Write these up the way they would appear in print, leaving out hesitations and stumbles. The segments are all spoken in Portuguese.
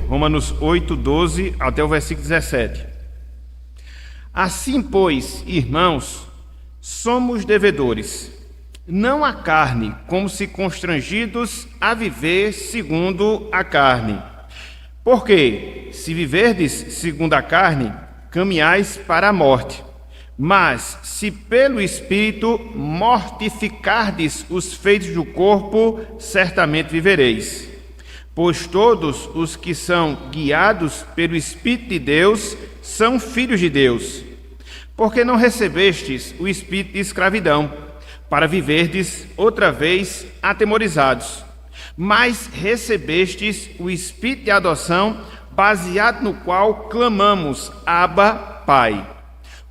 Romanos 8, 12 até o versículo 17. Assim, pois, irmãos, somos devedores, não à carne, como se constrangidos a viver segundo a carne. Porque, se viverdes segundo a carne, caminhais para a morte. Mas, se pelo Espírito mortificardes os feitos do corpo, certamente vivereis. Pois todos os que são guiados pelo Espírito de Deus são filhos de Deus. Porque não recebestes o espírito de escravidão, para viverdes outra vez atemorizados, mas recebestes o espírito de adoção, baseado no qual clamamos, Abba, Pai.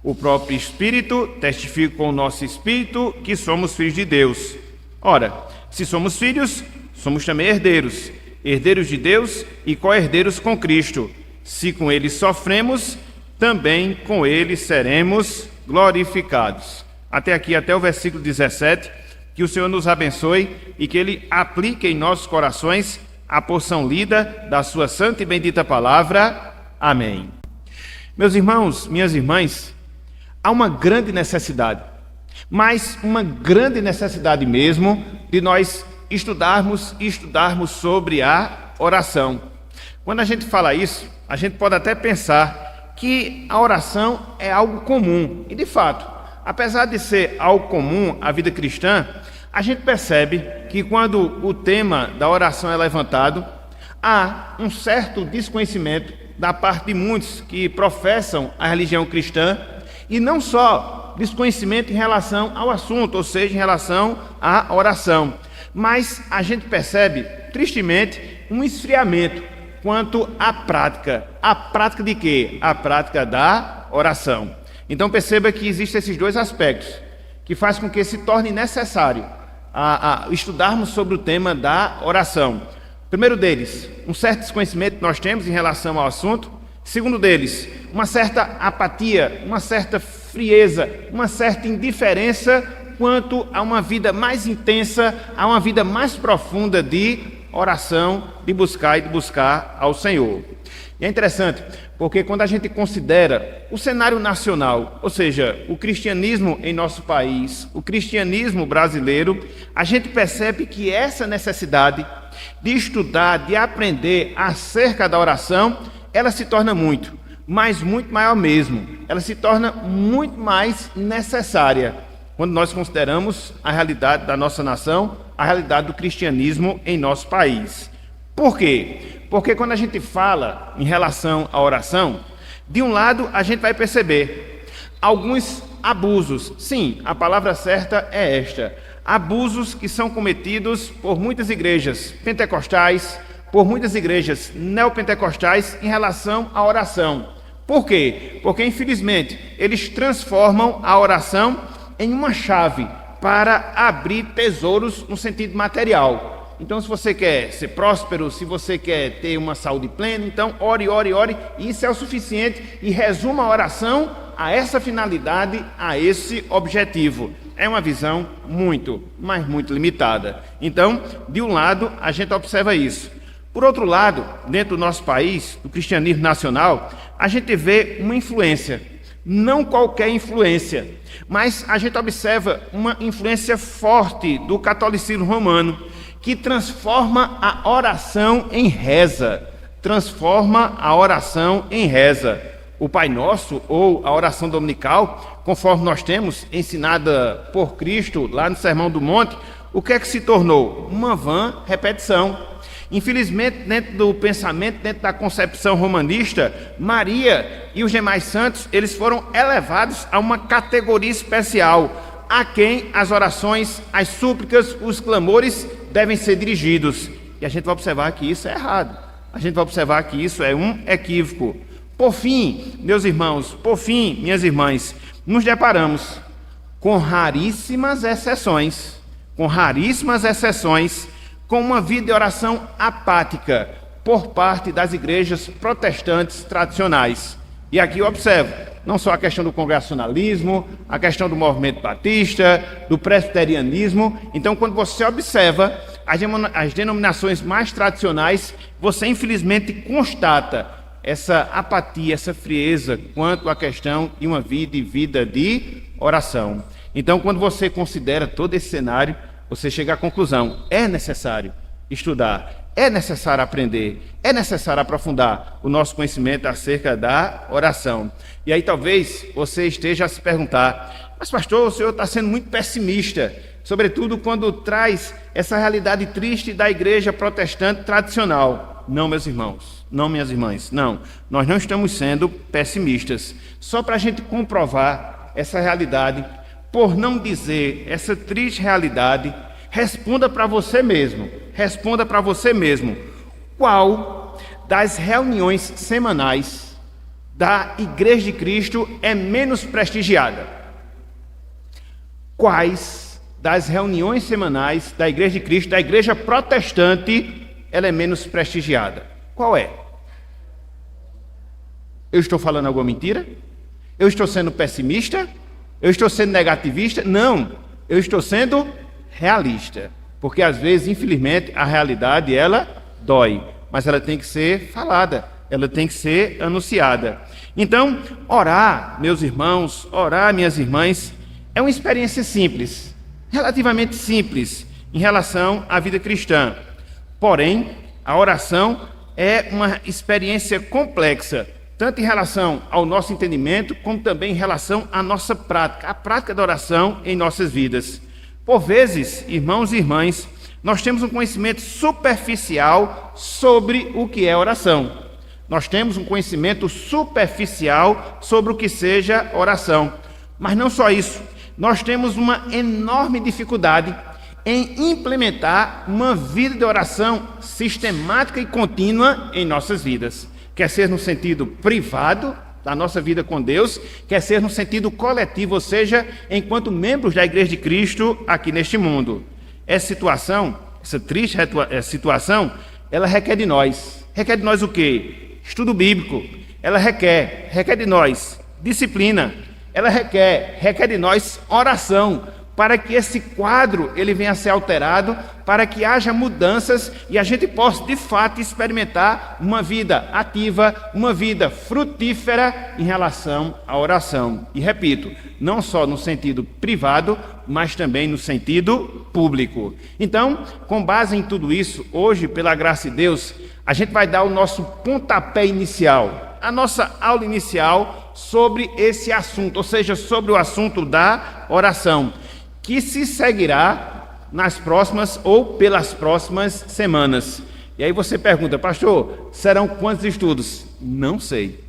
O próprio Espírito testifica com o nosso espírito que somos filhos de Deus. Ora, se somos filhos, somos também herdeiros, herdeiros de Deus e co-herdeiros com Cristo. Se com ele sofremos, também com ele seremos glorificados. Até aqui, até o versículo 17, que o Senhor nos abençoe e que ele aplique em nossos corações a porção lida da sua santa e bendita palavra. Amém. Meus irmãos, minhas irmãs, há uma grande necessidade, mas uma grande necessidade mesmo, de nós estudarmos sobre a oração. Quando a gente fala isso, a gente pode até pensar que a oração é algo comum, e de fato, apesar de ser algo comum à vida cristã, a gente percebe que quando o tema da oração é levantado, há um certo desconhecimento da parte de muitos que professam a religião cristã, e não só desconhecimento em relação ao assunto, ou seja, em relação à oração, mas a gente percebe, tristemente, um esfriamento quanto à prática. A prática de quê? A prática da oração. Então perceba que existem esses dois aspectos, que faz com que se torne necessário estudarmos sobre o tema da oração. Primeiro deles, um certo desconhecimento que nós temos em relação ao assunto. Segundo deles, uma certa apatia, uma certa frieza, uma certa indiferença quanto a uma vida mais intensa, a uma vida mais profunda de oração, de buscar ao Senhor. E é interessante, porque quando a gente considera o cenário nacional, ou seja, o cristianismo em nosso país, o cristianismo brasileiro, a gente percebe que essa necessidade de estudar, de aprender acerca da oração, ela se torna muito maior mesmo. Ela se torna muito mais necessária quando nós consideramos a realidade da nossa nação, a realidade do cristianismo em nosso país. Por quê? Porque quando a gente fala em relação à oração, de um lado a gente vai perceber alguns abusos. Sim, a palavra certa é esta. Abusos que são cometidos por muitas igrejas pentecostais, por muitas igrejas neopentecostais em relação à oração. Por quê? Porque, infelizmente, eles transformam a oração em uma chave para abrir tesouros no sentido material. Então, se você quer ser próspero, se você quer ter uma saúde plena, então ore, ore, ore, e isso é o suficiente, e resuma a oração a essa finalidade, a esse objetivo. É uma visão muito, mas muito limitada. Então, de um lado, a gente observa isso. Por outro lado, dentro do nosso país, do cristianismo nacional, a gente vê uma influência, não qualquer influência, mas a gente observa uma influência forte do catolicismo romano, que transforma a oração em reza, O Pai Nosso, ou a oração dominical, conforme nós temos ensinada por Cristo lá no Sermão do Monte, o que é que se tornou? Uma vã repetição. Infelizmente, dentro do pensamento, dentro da concepção romanista, Maria e os demais santos, eles foram elevados a uma categoria especial, a quem as orações, as súplicas, os clamores devem ser dirigidos. E a gente vai observar que isso é errado. A gente vai observar que isso é um equívoco. Por fim, meus irmãos, minhas irmãs, nos deparamos com raríssimas exceções, com uma vida de oração apática por parte das igrejas protestantes tradicionais. E aqui eu observo, não só a questão do congregacionalismo, a questão do movimento batista, do presbiterianismo. Então, quando você observa as denominações mais tradicionais, você infelizmente constata essa apatia, essa frieza quanto à questão de uma vida de oração. Então, quando você considera todo esse cenário, você chega à conclusão: é necessário estudar, é necessário aprender, é necessário aprofundar o nosso conhecimento acerca da oração. E aí talvez você esteja a se perguntar: mas pastor, o senhor está sendo muito pessimista, sobretudo quando traz essa realidade triste da igreja protestante tradicional. Não, meus irmãos, não, minhas irmãs, não. Nós não estamos sendo pessimistas. Só para a gente comprovar essa realidade, por não dizer essa triste realidade, responda para você mesmo. Responda para você mesmo. Qual das reuniões semanais da Igreja de Cristo é menos prestigiada? Quais das reuniões semanais da Igreja de Cristo, da Igreja protestante, ela é menos prestigiada? Qual é? Eu estou falando alguma mentira? Eu estou sendo pessimista? Eu estou sendo negativista? Não, eu estou sendo realista. Porque às vezes, infelizmente, a realidade ela dói, mas ela tem que ser falada, ela tem que ser anunciada. Então, orar, meus irmãos, orar, minhas irmãs, é uma experiência simples, relativamente simples em relação à vida cristã. Porém, a oração é uma experiência complexa, tanto em relação ao nosso entendimento, como também em relação à nossa prática, a prática da oração em nossas vidas. Por vezes, irmãos e irmãs, nós temos um conhecimento superficial sobre o que é oração. Nós temos um conhecimento superficial sobre o que seja oração. Mas não só isso, nós temos uma enorme dificuldade em implementar uma vida de oração sistemática e contínua em nossas vidas. Quer ser no sentido privado da nossa vida com Deus, quer ser no sentido coletivo, ou seja, enquanto membros da Igreja de Cristo aqui neste mundo. Essa situação, essa triste situação, ela requer de nós. Requer de nós o quê? Estudo bíblico. Ela requer de nós disciplina. Ela requer de nós oração, para que esse quadro ele venha a ser alterado, para que haja mudanças e a gente possa, de fato, experimentar uma vida ativa, uma vida frutífera em relação à oração. E repito, não só no sentido privado, mas também no sentido público. Então, com base em tudo isso, hoje, pela graça de Deus, a gente vai dar o nosso pontapé inicial, a nossa aula inicial sobre esse assunto, ou seja, sobre o assunto da oração, que se seguirá nas próximas ou pelas próximas semanas. E aí você pergunta: pastor, serão quantos estudos? Não sei.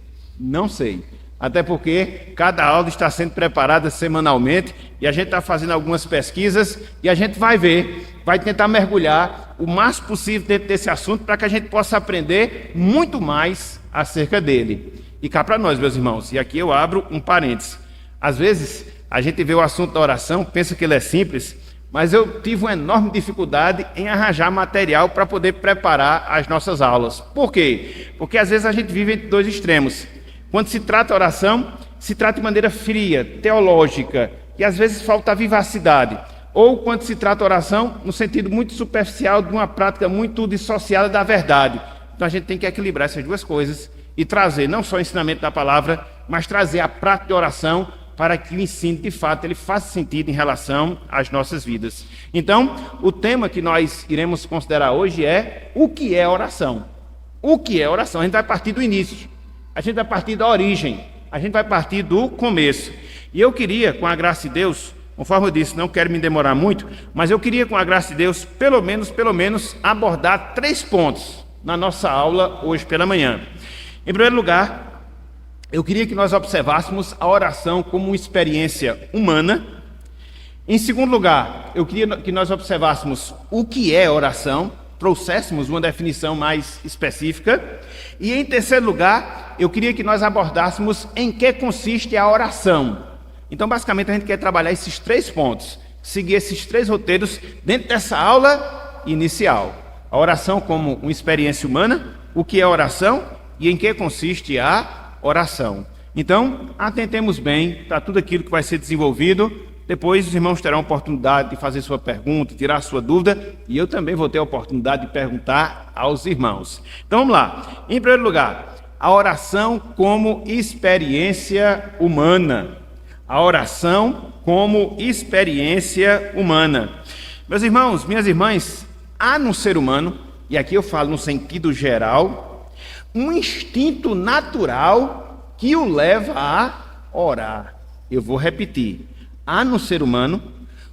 Até porque cada aula está sendo preparada semanalmente e a gente está fazendo algumas pesquisas e a gente vai ver, vai tentar mergulhar o mais possível dentro desse assunto para que a gente possa aprender muito mais acerca dele. E cá para nós, meus irmãos, e aqui eu abro um parênteses. Às vezes a gente vê o assunto da oração, pensa que ele é simples, mas eu tive uma enorme dificuldade em arranjar material para poder preparar as nossas aulas. Por quê? Porque às vezes a gente vive entre dois extremos. Quando se trata oração, se trata de maneira fria, teológica, e às vezes falta vivacidade. Ou quando se trata oração, no sentido muito superficial, de uma prática muito dissociada da verdade. Então a gente tem que equilibrar essas duas coisas e trazer não só o ensinamento da palavra, mas trazer a prática de oração para que o ensino, de fato, ele faça sentido em relação às nossas vidas. Então, o tema que nós iremos considerar hoje é o que é oração. O que é oração? A gente vai partir do início, a gente vai partir da origem, a gente vai partir do começo. E eu queria, com a graça de Deus, conforme eu disse, não quero me demorar muito, mas eu queria, com a graça de Deus, pelo menos, abordar 3 pontos na nossa aula hoje pela manhã. Em primeiro lugar, eu queria que nós observássemos a oração como uma experiência humana. Em segundo lugar, eu queria que nós observássemos o que é oração, trouxéssemos uma definição mais específica. E em terceiro lugar, eu queria que nós abordássemos em que consiste a oração. Então, basicamente, a gente quer trabalhar esses 3 pontos, seguir esses 3 roteiros dentro dessa aula inicial. A oração como uma experiência humana, o que é oração e em que consiste a oração. Então, atentemos bem para tudo aquilo que vai ser desenvolvido Depois os irmãos terão a oportunidade de fazer sua pergunta, tirar sua dúvida, e eu também vou ter a oportunidade de perguntar aos irmãos. Então vamos lá. Em primeiro lugar, a oração como experiência humana. A oração como experiência humana. Meus irmãos, minhas irmãs, há no ser humano, e aqui eu falo no sentido geral, um instinto natural que o leva a orar. Eu vou repetir. Há no ser humano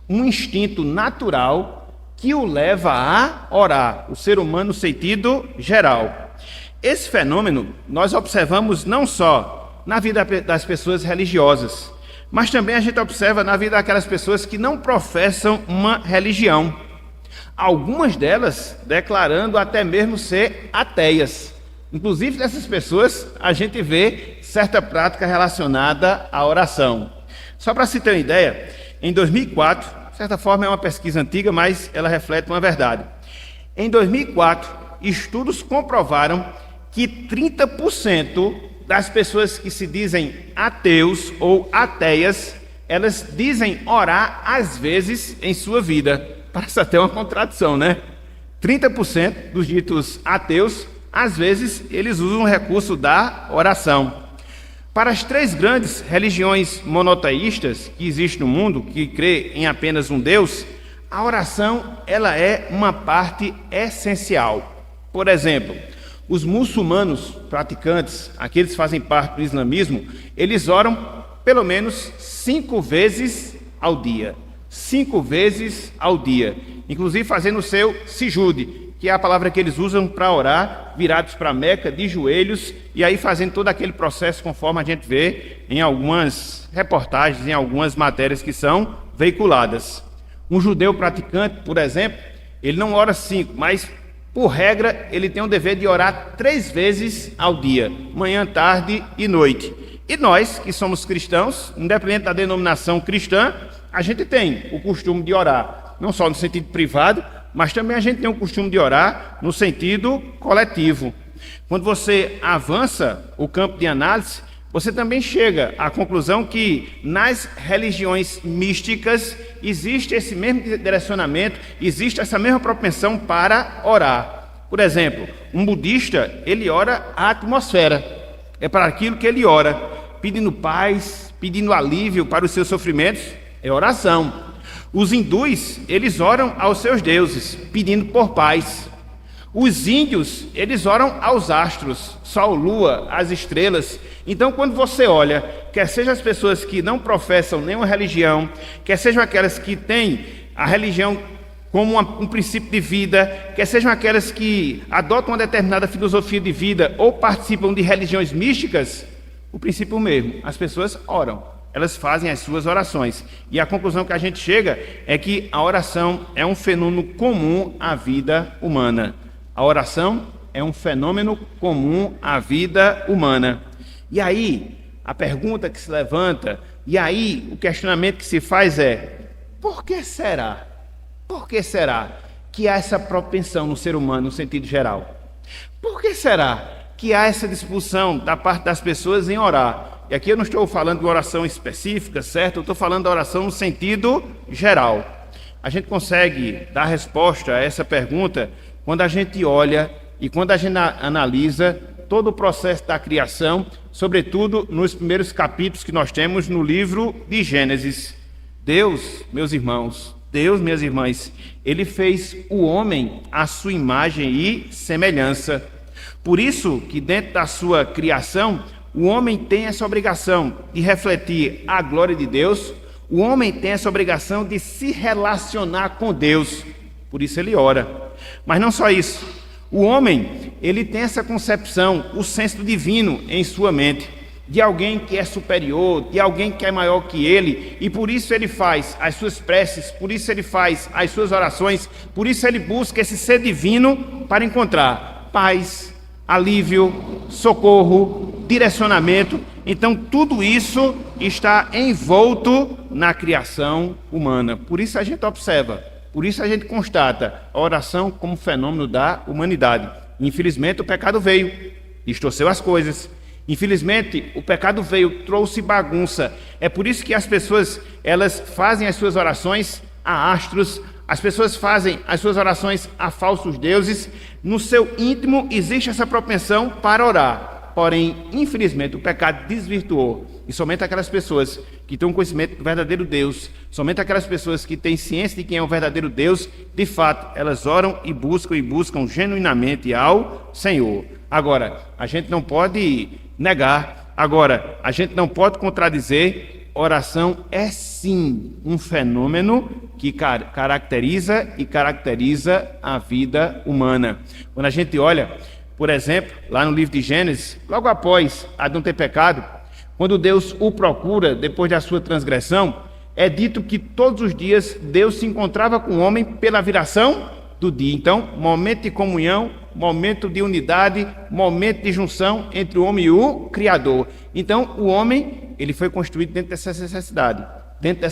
um instinto natural que o leva a orar. O ser humano no sentido geral. Esse fenômeno nós observamos não só na vida das pessoas religiosas, mas também a gente observa na vida daquelas pessoas que não professam uma religião. Algumas delas declarando até mesmo ser ateias. Inclusive dessas pessoas a gente vê certa prática relacionada à oração. Só para se ter uma ideia, em 2004, de certa forma é uma pesquisa antiga, mas ela reflete uma verdade. Em 2004, estudos comprovaram que 30% das pessoas que se dizem ateus ou ateias, elas dizem orar às vezes em sua vida. Parece até uma contradição, né? 30% dos ditos ateus, às vezes, eles usam o recurso da oração. Para as três grandes religiões monoteístas que existem no mundo, que crê em apenas um Deus, a oração ela é uma parte essencial. Por exemplo, os muçulmanos praticantes, aqueles que fazem parte do islamismo, eles oram pelo menos 5 vezes ao dia. 5 vezes ao dia. Inclusive fazendo o seu sijude, que é a palavra que eles usam para orar, virados para a Meca, de joelhos, e aí fazendo todo aquele processo conforme a gente vê em algumas reportagens, em algumas matérias que são veiculadas. Um judeu praticante, por exemplo, ele não ora 5, mas por regra ele tem o dever de orar 3 vezes ao dia, manhã, tarde e noite. E nós, que somos cristãos, independente da denominação cristã, a gente tem o costume de orar, não só no sentido privado, mas também a gente tem o costume de orar no sentido coletivo. Quando você avança o campo de análise, você também chega à conclusão que nas religiões místicas existe esse mesmo direcionamento, existe essa mesma propensão para orar. Por exemplo, um budista, ele ora a atmosfera, é para aquilo que ele ora, pedindo paz, pedindo alívio para os seus sofrimentos, é oração. Os hindus, eles oram aos seus deuses, pedindo por paz. Os índios, eles oram aos astros, sol, lua, as estrelas. Então, quando você olha, quer sejam as pessoas que não professam nenhuma religião, quer sejam aquelas que têm a religião como um princípio de vida, quer sejam aquelas que adotam uma determinada filosofia de vida ou participam de religiões místicas, o princípio mesmo, as pessoas oram. Elas fazem as suas orações. E a conclusão que a gente chega é que a oração é um fenômeno comum à vida humana. A oração é um fenômeno comum à vida humana. E aí, a pergunta que se levanta, e aí o questionamento que se faz é: por que será? Por que será que há essa propensão no ser humano no sentido geral? Por que será que há essa disposição da parte das pessoas em orar? E aqui eu não estou falando de oração específica, certo? Eu estou falando da oração no sentido geral. A gente consegue dar resposta a essa pergunta quando a gente olha e quando a gente analisa todo o processo da criação, sobretudo nos primeiros capítulos que nós temos no livro de Gênesis. Deus, meus irmãos, Deus, minhas irmãs, Ele fez o homem à sua imagem e semelhança. Por isso que dentro da sua criação, o homem tem essa obrigação de refletir a glória de Deus, o homem tem essa obrigação de se relacionar com Deus, por isso ele ora. Mas não só isso, o homem, ele tem essa concepção, o senso divino em sua mente, de alguém que é superior, de alguém que é maior que ele, e por isso ele faz as suas preces, por isso ele faz as suas orações, por isso ele busca esse ser divino para encontrar paz, alívio, socorro, direcionamento. Então tudo isso está envolto na criação humana. Por isso a gente observa, por isso a gente constata a oração como fenômeno da humanidade. Infelizmente o pecado veio, distorceu as coisas, Infelizmente, o pecado veio, trouxe bagunça. É por isso que as pessoas, elas fazem as suas orações a astros, as pessoas fazem as suas orações a falsos deuses. No seu íntimo existe essa propensão para orar. Porém, infelizmente, o pecado desvirtuou. E somente aquelas pessoas que têm um conhecimento do verdadeiro Deus, somente aquelas pessoas que têm ciência de quem é o verdadeiro Deus, de fato, elas oram e buscam genuinamente ao Senhor. Agora, a gente não pode negar, agora, a gente não pode contradizer. Oração é sim um fenômeno que caracteriza a vida humana. Quando a gente olha, por exemplo, lá no livro de Gênesis, logo após Adão ter pecado, quando Deus o procura depois da sua transgressão, é dito que todos os dias Deus se encontrava com o homem pela viração do dia. Então, momento de comunhão, momento de unidade, momento de junção entre o homem e o Criador. Então, o homem, ele foi construído dentro dessa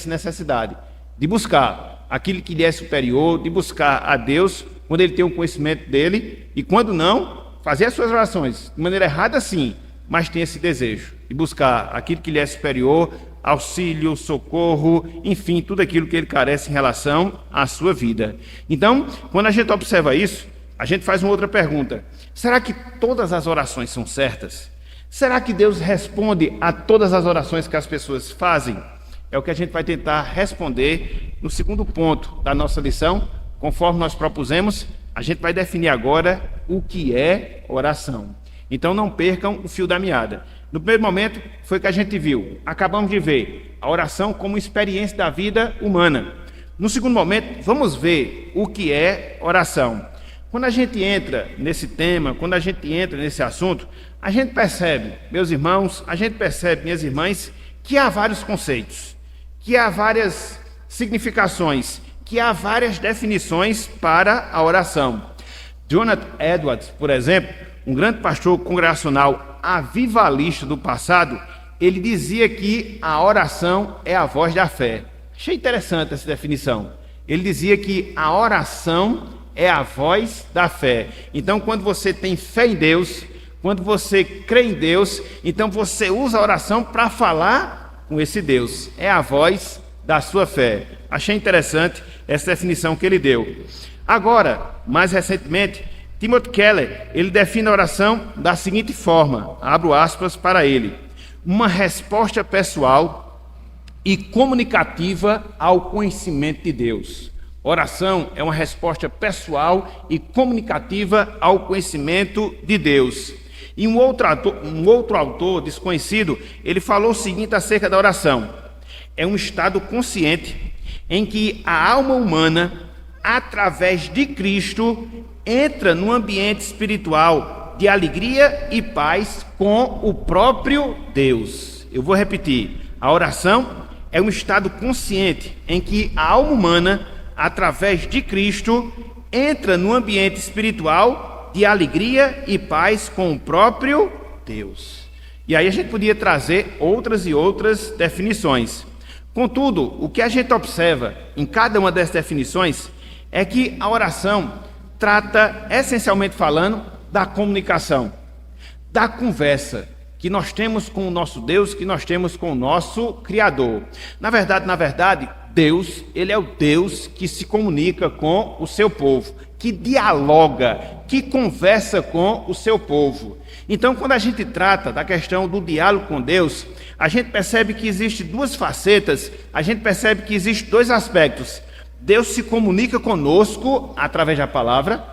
necessidade de buscar aquilo que lhe é superior, de buscar a Deus quando ele tem um conhecimento dele, e quando não, fazer as suas orações de maneira errada sim, mas tem esse desejo de buscar aquilo que lhe é superior, auxílio, socorro, enfim, tudo aquilo que ele carece em relação à sua vida. Então, quando a gente observa isso, a gente faz uma outra pergunta: será que todas as orações são certas? Será que Deus responde a todas as orações que as pessoas fazem? É o que a gente vai tentar responder no segundo ponto da nossa lição. Conforme nós propusemos, a gente vai definir agora o que é oração. Então não percam o fio da meada. No primeiro momento foi o que a gente viu. Acabamos de ver a oração como experiência da vida humana. No segundo momento, vamos ver o que é oração. Quando a gente entra nesse tema, quando a gente entra nesse assunto, a gente percebe, meus irmãos, a gente percebe, minhas irmãs, que há vários conceitos, que há várias significações, que há várias definições para a oração. Jonathan Edwards, por exemplo, um grande pastor congregacional avivalista do passado, ele dizia que a oração é a voz da fé. Achei interessante essa definição. Ele dizia que a oração é a voz da fé. Então, quando você tem fé em Deus, quando você crê em Deus, então você usa a oração para falar com esse Deus. É a voz da sua fé. Achei interessante essa definição que ele deu. Agora, mais recentemente, Timothy Keller, ele define a oração da seguinte forma, abro aspas para ele: uma resposta pessoal e comunicativa ao conhecimento de Deus. Oração é uma resposta pessoal e comunicativa ao conhecimento de Deus. E um outro autor desconhecido, ele falou o seguinte acerca da oração: é um estado consciente em que a alma humana, através de Cristo, entra no ambiente espiritual de alegria e paz com o próprio Deus. Eu vou repetir: a oração é um estado consciente em que a alma humana, através de Cristo, entra no ambiente espiritual de alegria e paz com o próprio Deus. E aí a gente podia trazer outras e outras definições. Contudo, o que a gente observa em cada uma dessas definições é que a oração trata, essencialmente falando, da comunicação, da conversa que nós temos com o nosso Deus, que nós temos com o nosso Criador. Na verdade, Deus, ele é o Deus que se comunica com o seu povo, que dialoga, que conversa com o seu povo. Então, quando a gente trata da questão do diálogo com Deus, a gente percebe que existem duas facetas, a gente percebe que existem dois aspectos. Deus se comunica conosco através da palavra,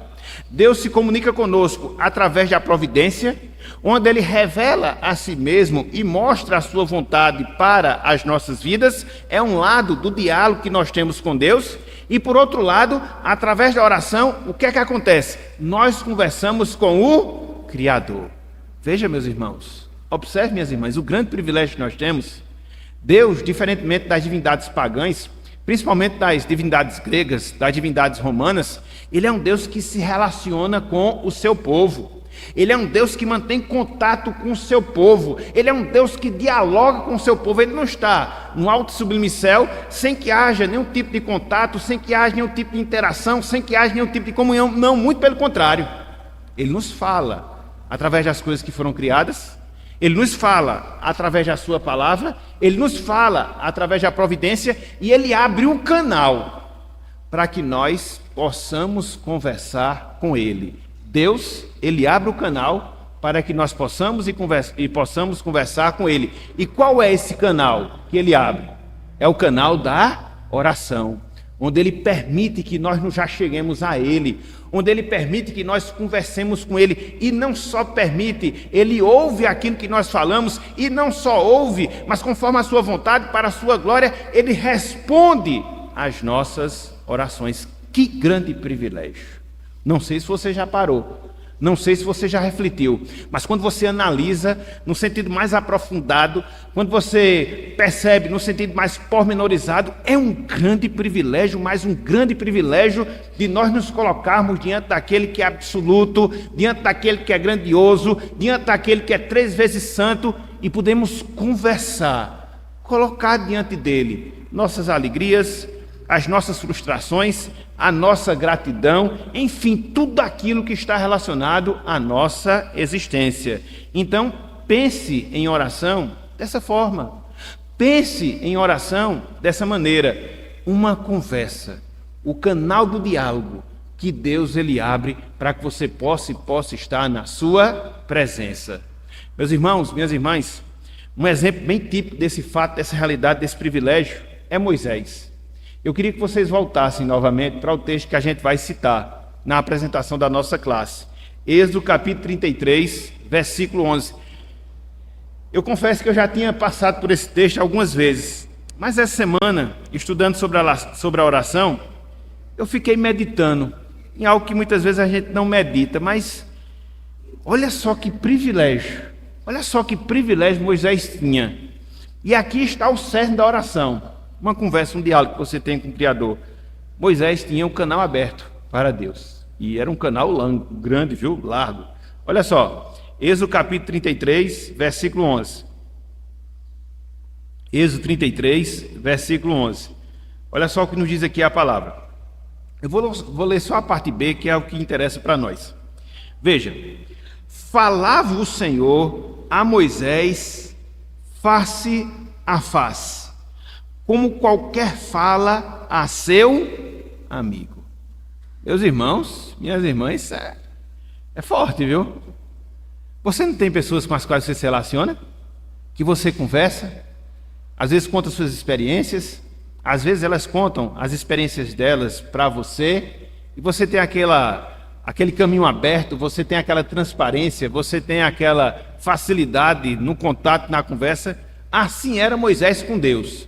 Deus se comunica conosco através da providência, onde Ele revela a si mesmo e mostra a sua vontade para as nossas vidas. É um lado do diálogo que nós temos com Deus. E por outro lado, através da oração, o que é que acontece? Nós conversamos com o Criador. Veja, meus irmãos, observe, minhas irmãs, o grande privilégio que nós temos. Deus, diferentemente das divindades pagãs, principalmente das divindades gregas, das divindades romanas, Ele é um Deus que se relaciona com o seu povo. Ele é um Deus que mantém contato com o seu povo. Ele é um Deus que dialoga com o seu povo. Ele não está no alto e sublime céu sem que haja nenhum tipo de contato, sem que haja nenhum tipo de interação, sem que haja nenhum tipo de comunhão. Não, muito pelo contrário. Ele nos fala através das coisas que foram criadas. Ele nos fala através da sua palavra, ele nos fala através da providência e ele abre um canal para que nós possamos conversar com ele. Deus, ele abre o canal para que nós possamos possamos conversar com ele. E qual é esse canal que ele abre? É o canal da oração, onde ele permite que nós nos acheguemos a ele, onde ele permite que nós conversemos com ele, e não só permite, ele ouve aquilo que nós falamos, e não só ouve, mas conforme a sua vontade, para a sua glória, ele responde às nossas orações. Que grande privilégio! Não sei se você já parou, não sei se você já refletiu, mas quando você analisa no sentido mais aprofundado, quando você percebe no sentido mais pormenorizado, é um grande privilégio, mais um grande privilégio de nós nos colocarmos diante daquele que é absoluto, diante daquele que é grandioso, diante daquele que é 3 vezes santo, e podemos conversar, colocar diante dele nossas alegrias, as nossas frustrações, a nossa gratidão, enfim, tudo aquilo que está relacionado à nossa existência. Então, pense em oração dessa forma. Pense em oração dessa maneira. Uma conversa, o canal do diálogo que Deus ele abre para que você possa estar na sua presença. Meus irmãos, minhas irmãs, um exemplo bem típico desse fato, dessa realidade, desse privilégio, é Moisés. Eu queria que vocês voltassem novamente para o texto que a gente vai citar na apresentação da nossa classe. Êxodo capítulo 33, versículo 11. Eu confesso que eu já tinha passado por esse texto algumas vezes, mas essa semana, estudando sobre a oração, eu fiquei meditando em algo que muitas vezes a gente não medita, mas olha só que privilégio Moisés tinha. E aqui está o cerne da oração. Uma conversa, um diálogo que você tem com o Criador. Moisés tinha um canal aberto para Deus. E era um canal grande, viu? Largo. Olha só. Êxodo capítulo 33, versículo 11. Êxodo 33, versículo 11. Olha só o que nos diz aqui a palavra. Eu vou ler só a parte B, que é o que interessa para nós. Veja. Falava o Senhor a Moisés face a face, como qualquer fala a seu amigo. Meus irmãos, minhas irmãs, é forte, viu? Você não tem pessoas com as quais você se relaciona? Que você conversa? Às vezes conta suas experiências, às vezes elas contam as experiências delas para você, e você tem aquele caminho aberto, você tem aquela transparência, você tem aquela facilidade no contato, na conversa. Assim era Moisés com Deus.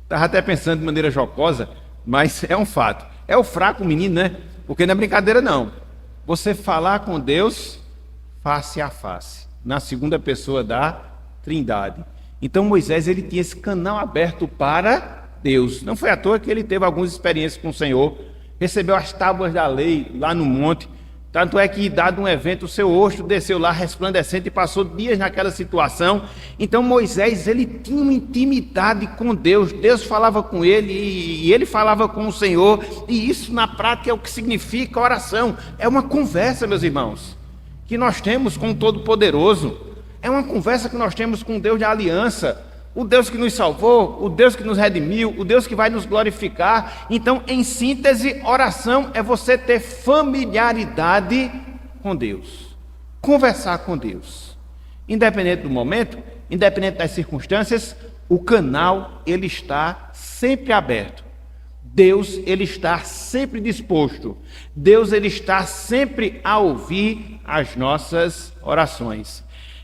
Estava até pensando de maneira jocosa, mas é um fato. É o fraco menino, né? Porque não é brincadeira, não. Você falar com Deus face a face, na segunda pessoa da Trindade. Então Moisés, ele tinha esse canal aberto para Deus. Não foi à toa que ele teve algumas experiências com o Senhor, recebeu as tábuas da lei lá no monte. Tanto é que, dado um evento, o seu rosto desceu lá resplandecente e passou dias naquela situação. Então Moisés, ele tinha uma intimidade com Deus. Deus falava com ele e ele falava com o Senhor. E isso na prática é o que significa oração. É uma conversa, meus irmãos, que nós temos com o Todo-Poderoso. É uma conversa que nós temos com o Deus da aliança. O Deus que nos salvou, o Deus que nos redimiu, o Deus que vai nos glorificar. Então, em síntese, oração é você ter familiaridade com Deus, conversar com Deus. Independente do momento, independente das circunstâncias, o canal, ele está sempre aberto. Deus, ele está sempre disposto. Deus, ele está sempre a ouvir as nossas orações.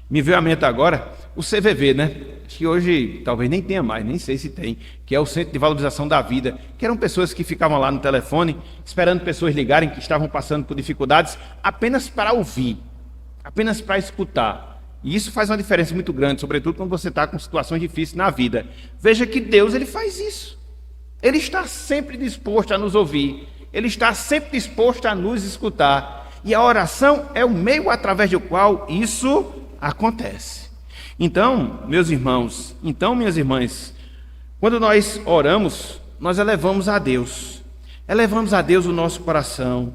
Me veio à mente agora o CVV, né? Que hoje talvez nem tenha mais, nem sei se tem, que é o Centro de Valorização da Vida, que eram pessoas que ficavam lá no telefone, esperando pessoas ligarem que estavam passando por dificuldades, apenas para ouvir, apenas para escutar. E isso faz uma diferença muito grande, sobretudo quando você está com situações difíceis na vida. Veja que Deus, ele faz isso. Ele está sempre disposto a nos ouvir, ele está sempre disposto a nos escutar. E a oração é o meio através do qual isso acontece. Então, meus irmãos, minhas irmãs, quando nós oramos, nós elevamos a Deus o nosso coração,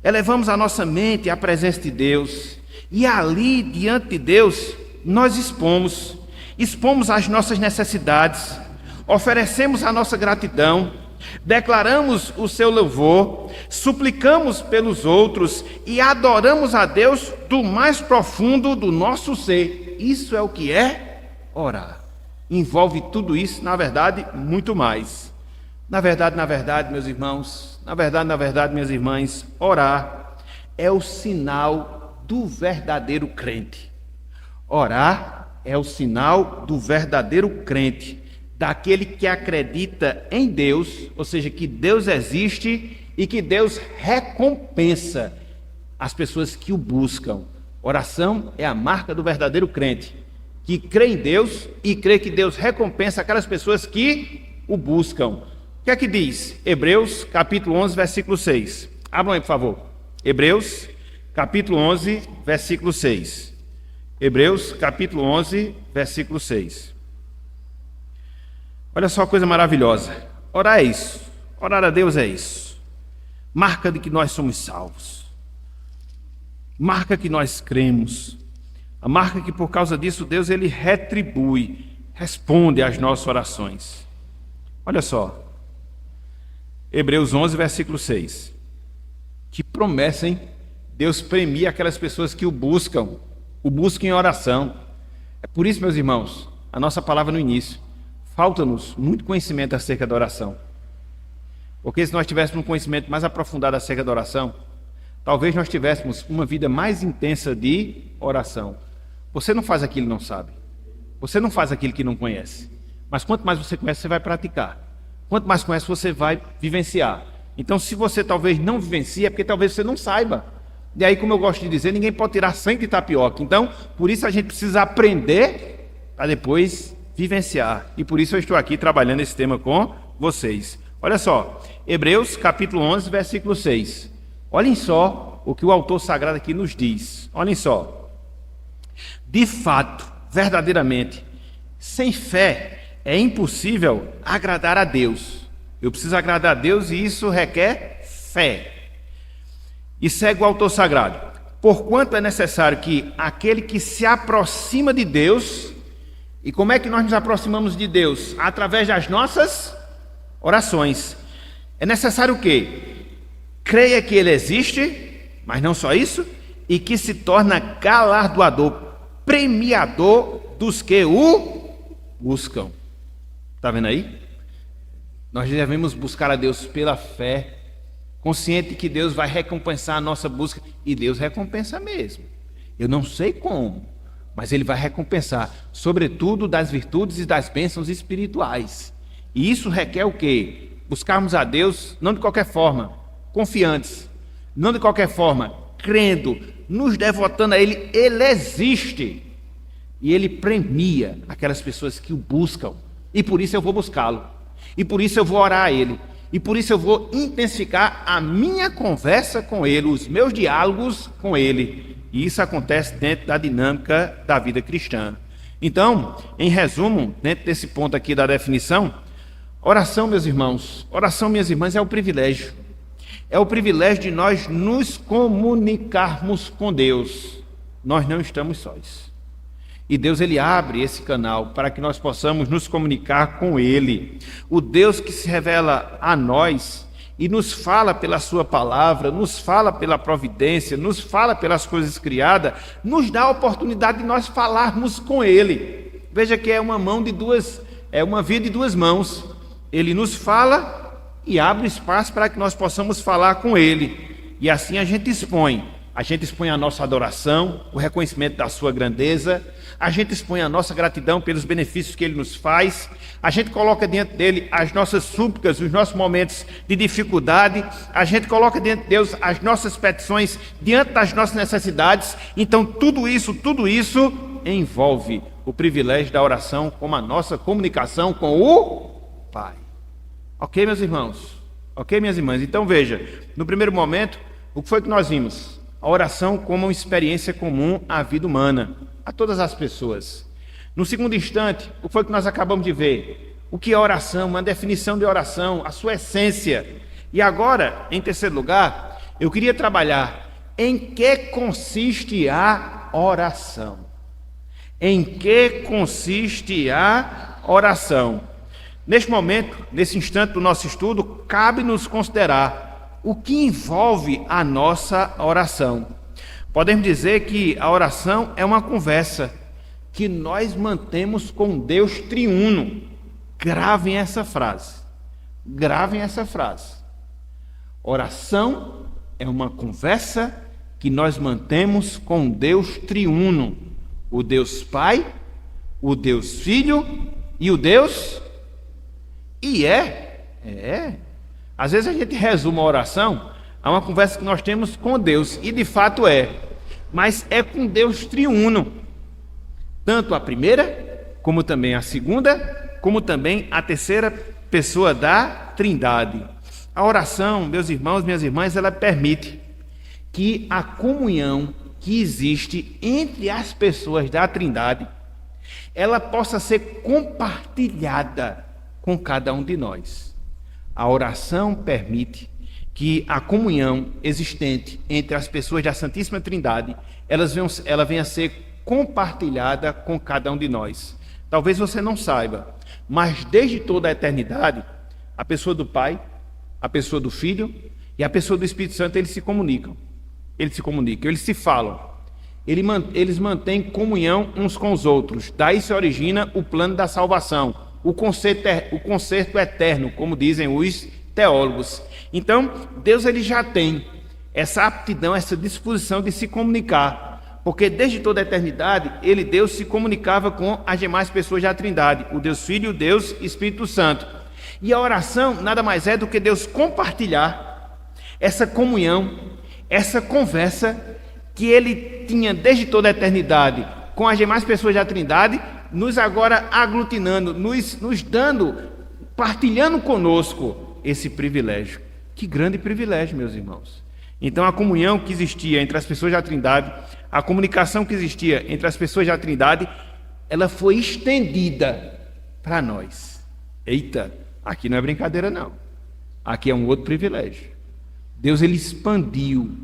elevamos a nossa mente à presença de Deus, e ali, diante de Deus, nós expomos as nossas necessidades, oferecemos a nossa gratidão, declaramos o seu louvor, suplicamos pelos outros e adoramos a Deus do mais profundo do nosso ser. Isso é o que é orar. Envolve tudo isso, na verdade, muito mais. Na verdade, meus irmãos, minhas irmãs, orar é o sinal do verdadeiro crente. Orar é o sinal do verdadeiro crente, daquele que acredita em Deus, ou seja, que Deus existe e que Deus recompensa as pessoas que o buscam. Oração é a marca do verdadeiro crente, que crê em Deus e crê que Deus recompensa aquelas pessoas que o buscam. O que é que diz? Hebreus, capítulo 11, versículo 6. Abram aí, por favor. Hebreus, capítulo 11, versículo 6. Hebreus, capítulo 11, versículo 6. Olha só a coisa maravilhosa. Orar é isso. Orar a Deus é isso. Marca de que nós somos salvos. Marca que nós cremos. A marca que por causa disso Deus ele retribui, responde às nossas orações. Olha só. Hebreus 11, versículo 6. Que promessa, hein? Deus premia aquelas pessoas que o buscam em oração. É por isso, meus irmãos, a nossa palavra no início. Falta-nos muito conhecimento acerca da oração. Porque se nós tivéssemos um conhecimento mais aprofundado acerca da oração, talvez nós tivéssemos uma vida mais intensa de oração. Você não faz aquilo que não sabe. Você não faz aquilo que não conhece. Mas quanto mais você conhece, você vai praticar. Quanto mais conhece, você vai vivenciar. Então, se você talvez não vivencie, é porque talvez você não saiba. E aí, como eu gosto de dizer, ninguém pode tirar sangue de tapioca. Então, por isso a gente precisa aprender para depois vivenciar. E por isso eu estou aqui trabalhando esse tema com vocês. Olha só, Hebreus capítulo 11, versículo 6. Olhem só o que o autor sagrado aqui nos diz. Olhem só. De fato, verdadeiramente, sem fé é impossível agradar a Deus. Eu preciso agradar a Deus e isso requer fé. E segue o autor sagrado. Porquanto é necessário que aquele que se aproxima de Deus. E como é que nós nos aproximamos de Deus? Através das nossas orações. É necessário o quê? Creia que Ele existe, mas não só isso, e que se torna galardoador, premiador dos que o buscam. Está vendo aí? Nós devemos buscar a Deus pela fé, consciente que Deus vai recompensar a nossa busca, e Deus recompensa mesmo. Eu não sei como, mas Ele vai recompensar, sobretudo das virtudes e das bênçãos espirituais. E isso requer o quê? Buscarmos a Deus, não de qualquer forma, confiantes, não de qualquer forma, crendo, nos devotando a Ele. Ele existe. E Ele premia aquelas pessoas que o buscam. E por isso eu vou buscá-lo. E por isso eu vou orar a Ele. E por isso eu vou intensificar a minha conversa com Ele, os meus diálogos com Ele. E isso acontece dentro da dinâmica da vida cristã. Então, em resumo, dentro desse ponto aqui da definição, oração, meus irmãos, oração, minhas irmãs, é o privilégio. É o privilégio de nós nos comunicarmos com Deus. Nós não estamos sós. E Deus, Ele abre esse canal para que nós possamos nos comunicar com Ele. O Deus que se revela a nós e nos fala pela sua palavra, nos fala pela providência, nos fala pelas coisas criadas, nos dá a oportunidade de nós falarmos com Ele. Veja que é uma via de duas mãos. Ele nos fala e abre espaço para que nós possamos falar com Ele. E assim a gente expõe a nossa adoração, o reconhecimento da sua grandeza, a gente expõe a nossa gratidão pelos benefícios que Ele nos faz, a gente coloca diante dEle as nossas súplicas, os nossos momentos de dificuldade, a gente coloca diante de Deus as nossas petições, diante das nossas necessidades. Então tudo isso envolve o privilégio da oração como a nossa comunicação com o Pai. Ok, meus irmãos? Ok, minhas irmãs? Então veja, no primeiro momento, o que foi que nós vimos? A oração como uma experiência comum à vida humana, a todas as pessoas. No segundo instante, o que foi que nós acabamos de ver? O que é oração, uma definição de oração, a sua essência. E agora, em terceiro lugar, eu queria trabalhar em que consiste a oração. Em que consiste a oração? Neste momento, nesse instante do nosso estudo, cabe-nos considerar o que envolve a nossa oração. Podemos dizer que a oração é uma conversa que nós mantemos com Deus triuno. Gravem essa frase. Gravem essa frase. Oração é uma conversa que nós mantemos com Deus triuno. O Deus Pai, o Deus Filho e o Deus... E às vezes a gente resume a oração a uma conversa que nós temos com Deus, e de fato mas é com Deus triuno, tanto a primeira, como também a segunda, como também a terceira pessoa da Trindade. A oração, meus irmãos, minhas irmãs, ela permite que a comunhão que existe entre as pessoas da Trindade, ela possa ser compartilhada com cada um de nós. A oração permite que a comunhão existente entre as pessoas da Santíssima Trindade, ela venha a ser compartilhada com cada um de nós. Talvez você não saiba, mas desde toda a eternidade, a pessoa do Pai, a pessoa do Filho e a pessoa do Espírito Santo, eles se comunicam, eles se falam, eles mantêm comunhão uns com os outros. Daí se origina o plano da salvação, o concerto eterno, como dizem os teólogos. Então, Deus ele já tem essa aptidão, essa disposição de se comunicar, porque desde toda a eternidade, Deus se comunicava com as demais pessoas da Trindade, o Deus Filho, o Deus Espírito Santo. E a oração nada mais é do que Deus compartilhar essa comunhão, essa conversa que ele tinha desde toda a eternidade com as demais pessoas da Trindade, nos agora aglutinando, nos dando, partilhando conosco esse privilégio. Que grande privilégio, meus irmãos. Então, a comunhão que existia entre as pessoas da Trindade, a comunicação que existia entre as pessoas da Trindade, ela foi estendida para nós. Eita, aqui não é brincadeira não. Aqui é um outro privilégio. Deus ele expandiu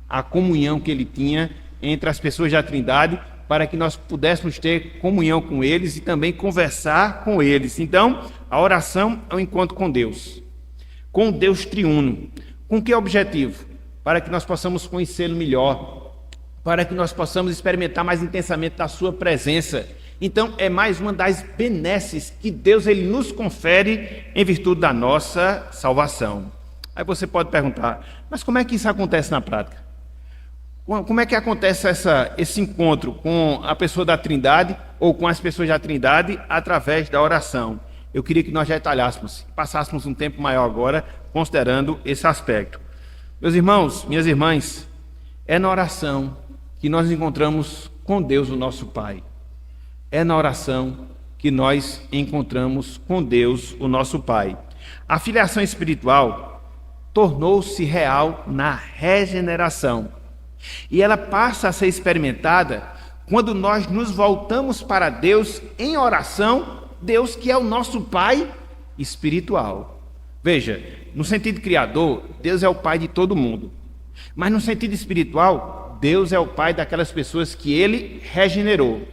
a comunhão que ele tinha entre as pessoas da Trindade, para que nós pudéssemos ter comunhão com eles e também conversar com eles. Então, a oração é um encontro com Deus triuno. Com que objetivo? Para que nós possamos conhecê-lo melhor, para que nós possamos experimentar mais intensamente da sua presença. Então, é mais uma das benesses que Deus ele nos confere em virtude da nossa salvação. Aí você pode perguntar, mas como é que isso acontece na prática? Como é que acontece esse encontro com a pessoa da Trindade ou com as pessoas da Trindade através da oração? Eu queria que nós detalhássemos, passássemos um tempo maior agora considerando esse aspecto. Meus irmãos, minhas irmãs, é na oração que nós encontramos com Deus, o nosso Pai. É na oração que nós encontramos com Deus, o nosso Pai. A filiação espiritual tornou-se real na regeneração. E ela passa a ser experimentada quando nós nos voltamos para Deus em oração, Deus que é o nosso Pai espiritual. Veja, no sentido criador, Deus é o Pai de todo mundo. Mas no sentido espiritual, Deus é o Pai daquelas pessoas que Ele regenerou.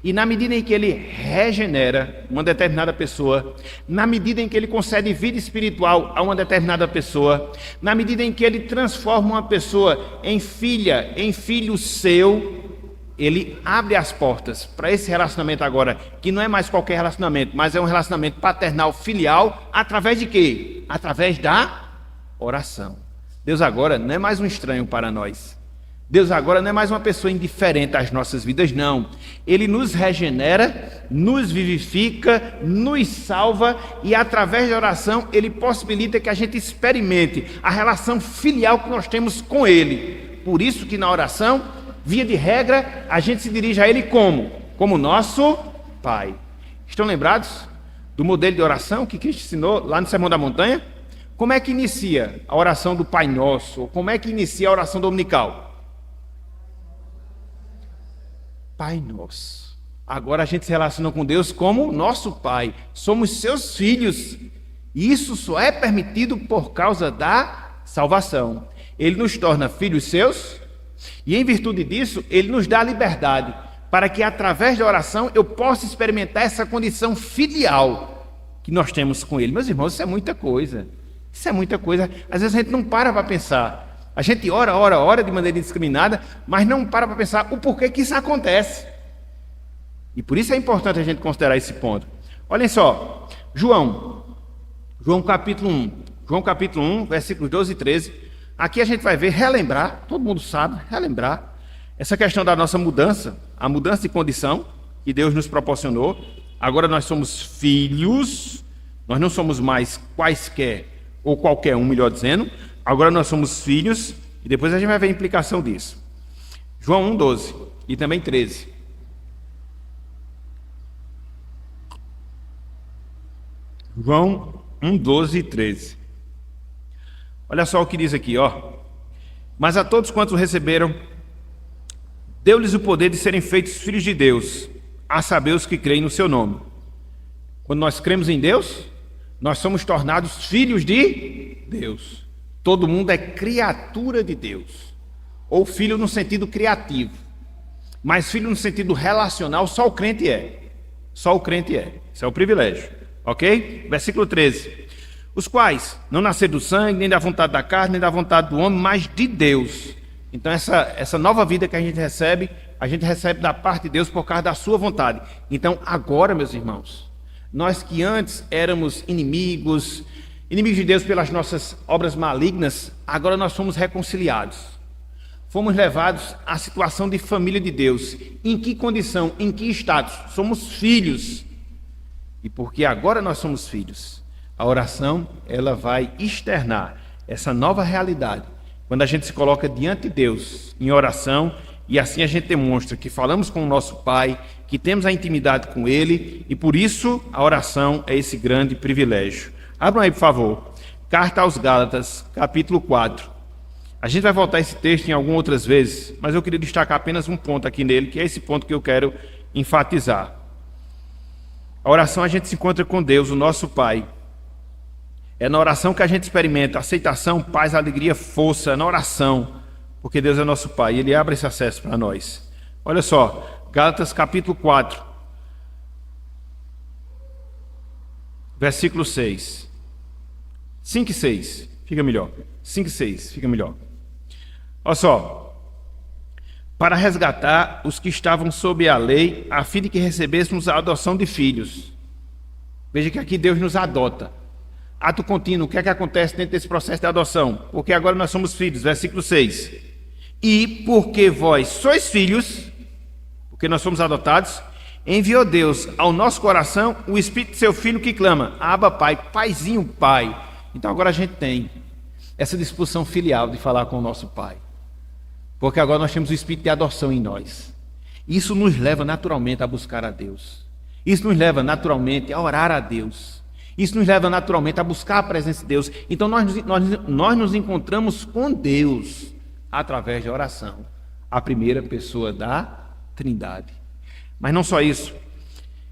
E na medida em que Ele regenera uma determinada pessoa, na medida em que Ele concede vida espiritual a uma determinada pessoa, na medida em que Ele transforma uma pessoa em filha, em filho seu, Ele abre as portas para esse relacionamento agora, que não é mais qualquer relacionamento, mas é um relacionamento paternal, filial, através de quê? Através da oração. Deus agora não é mais um estranho para nós. Deus agora não é mais uma pessoa indiferente às nossas vidas, não. Ele nos regenera, nos vivifica, nos salva e através da oração Ele possibilita que a gente experimente a relação filial que nós temos com Ele. Por isso que na oração, via de regra, a gente se dirige a Ele como? Como nosso Pai. Estão lembrados do modelo de oração que Cristo ensinou lá no Sermão da Montanha? Como é que inicia a oração do Pai Nosso? Ou como é que inicia a oração dominical? Pai Nosso. Agora a gente se relaciona com Deus como nosso Pai. Somos seus filhos. E isso só é permitido por causa da salvação. Ele nos torna filhos seus e em virtude disso, Ele nos dá a liberdade para que através da oração eu possa experimentar essa condição filial que nós temos com Ele. Meus irmãos, isso é muita coisa. Isso é muita coisa. Às vezes a gente não para pensar. A gente ora de maneira indiscriminada, mas não para pensar o porquê que isso acontece. E por isso é importante a gente considerar esse ponto. Olhem só, João capítulo 1. João capítulo 1, versículos 12 e 13. Aqui a gente vai ver, relembrar, todo mundo sabe, relembrar, essa questão da nossa mudança, a mudança de condição que Deus nos proporcionou. Agora nós somos filhos, nós não somos mais quaisquer, ou qualquer um, melhor dizendo. Agora nós somos filhos, e depois a gente vai ver a implicação disso. João 1, 12 e também 13. João 1, 12 e 13. Olha só o que diz aqui, ó. Mas a todos quantos receberam, deu-lhes o poder de serem feitos filhos de Deus, a saber os que creem no seu nome. Quando nós cremos em Deus, nós somos tornados filhos de Deus. Todo mundo é criatura de Deus, ou filho no sentido criativo, mas filho no sentido relacional, só o crente é. Só o crente é. Isso é o privilégio. Ok? Versículo 13. Os quais não nasceram do sangue, nem da vontade da carne, nem da vontade do homem, mas de Deus. Então essa nova vida que a gente recebe da parte de Deus por causa da sua vontade. Então agora, meus irmãos, nós que antes éramos inimigos de Deus pelas nossas obras malignas, agora nós somos reconciliados. Fomos levados à situação de família de Deus. Em que condição? Em que status? Somos filhos. E porque agora nós somos filhos, a oração ela vai externar essa nova realidade. Quando a gente se coloca diante de Deus em oração, e assim a gente demonstra que falamos com o nosso Pai, que temos a intimidade com Ele, e por isso a oração é esse grande privilégio. Abram aí, por favor, Carta aos Gálatas, capítulo 4. A gente vai voltar a esse texto em algumas outras vezes, mas eu queria destacar apenas um ponto aqui nele, que é esse ponto que eu quero enfatizar. A oração a gente se encontra com Deus, o nosso Pai. É na oração que a gente experimenta aceitação, paz, alegria, força. É na oração, porque Deus é nosso Pai. Ele abre esse acesso para nós. Olha só, Gálatas capítulo 4, versículo 6. 5 e 6, fica melhor. 5 e 6, fica melhor. Olha só. Para resgatar os que estavam sob a lei, a fim de que recebêssemos a adoção de filhos. Veja que aqui Deus nos adota. Ato contínuo, o que é que acontece dentro desse processo de adoção? Porque agora nós somos filhos, versículo 6. E porque vós sois filhos, porque nós somos adotados, enviou Deus ao nosso coração o Espírito de seu Filho que clama, Abba Pai, Paizinho Pai. Então agora a gente tem essa disposição filial de falar com o nosso Pai. Porque agora nós temos o Espírito de adoção em nós. Isso nos leva naturalmente a buscar a Deus. Isso nos leva naturalmente a orar a Deus. Isso nos leva naturalmente a buscar a presença de Deus. Então nós nos encontramos com Deus através da oração. A primeira pessoa da Trindade. Mas não só isso.